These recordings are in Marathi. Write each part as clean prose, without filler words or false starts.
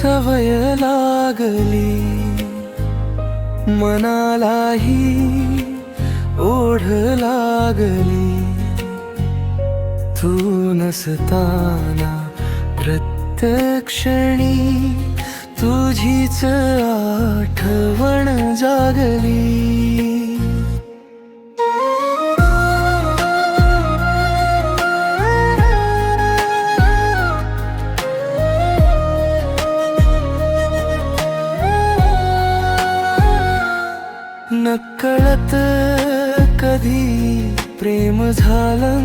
सवय लागली मनालाही ओढ लागली तू नसताना प्रत्येक क्षणी तुझीच आठवण जागली नकळत कधी प्रेम झालं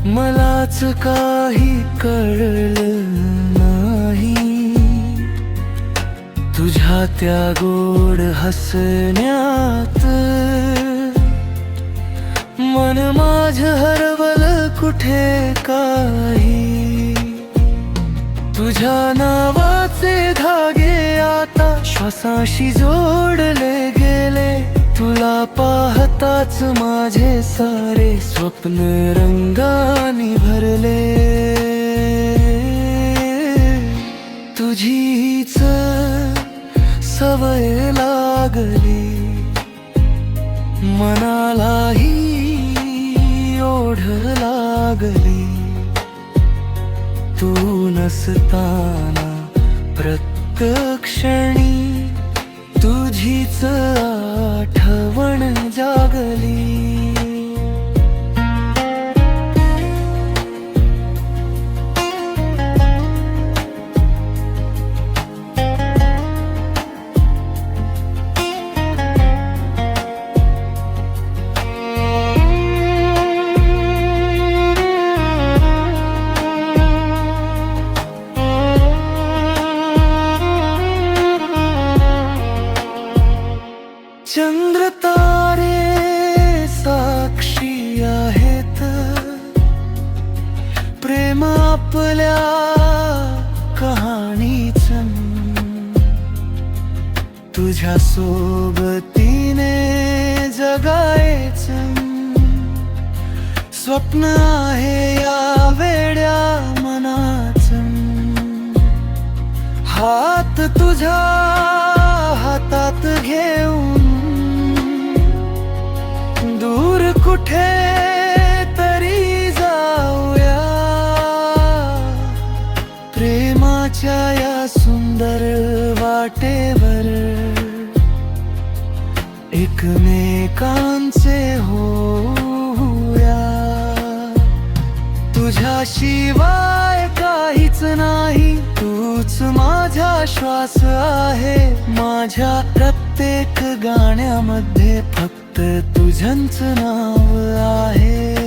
मलाच काही कळलं नाही तुझ्या त्या गोड हसण्यात मन माझं हरवलं कुठे काही तुझ्या नावाचे धागे आता श्वासाशी जोडले गेले तुला पाहताच माझे सारे स्वप्न रंगानी भरले तुझीच सवय लागली मनालाही ओढ लागली तू नसताना प्रत्येक क्षणी तुझीच आठवण जागली चंद्र तारे साक्षी आहेत प्रेम आपल्या कहाणीच तुझ्या सोबतीने जगायचं स्वप्न आहे या वेड्या मनाचं हात तुझ्या हातात घेऊन दूर कुठे तरी जाऊया प्रेमाच्या या सुंदर वाटेवर एकमेकांचे होऊया तुझ्याशिवाय काहीच नाही तूच माझा श्वास आहे माझ्या प्रत्येक गाण्यामध्ये फक्त तुझंच नाव आहे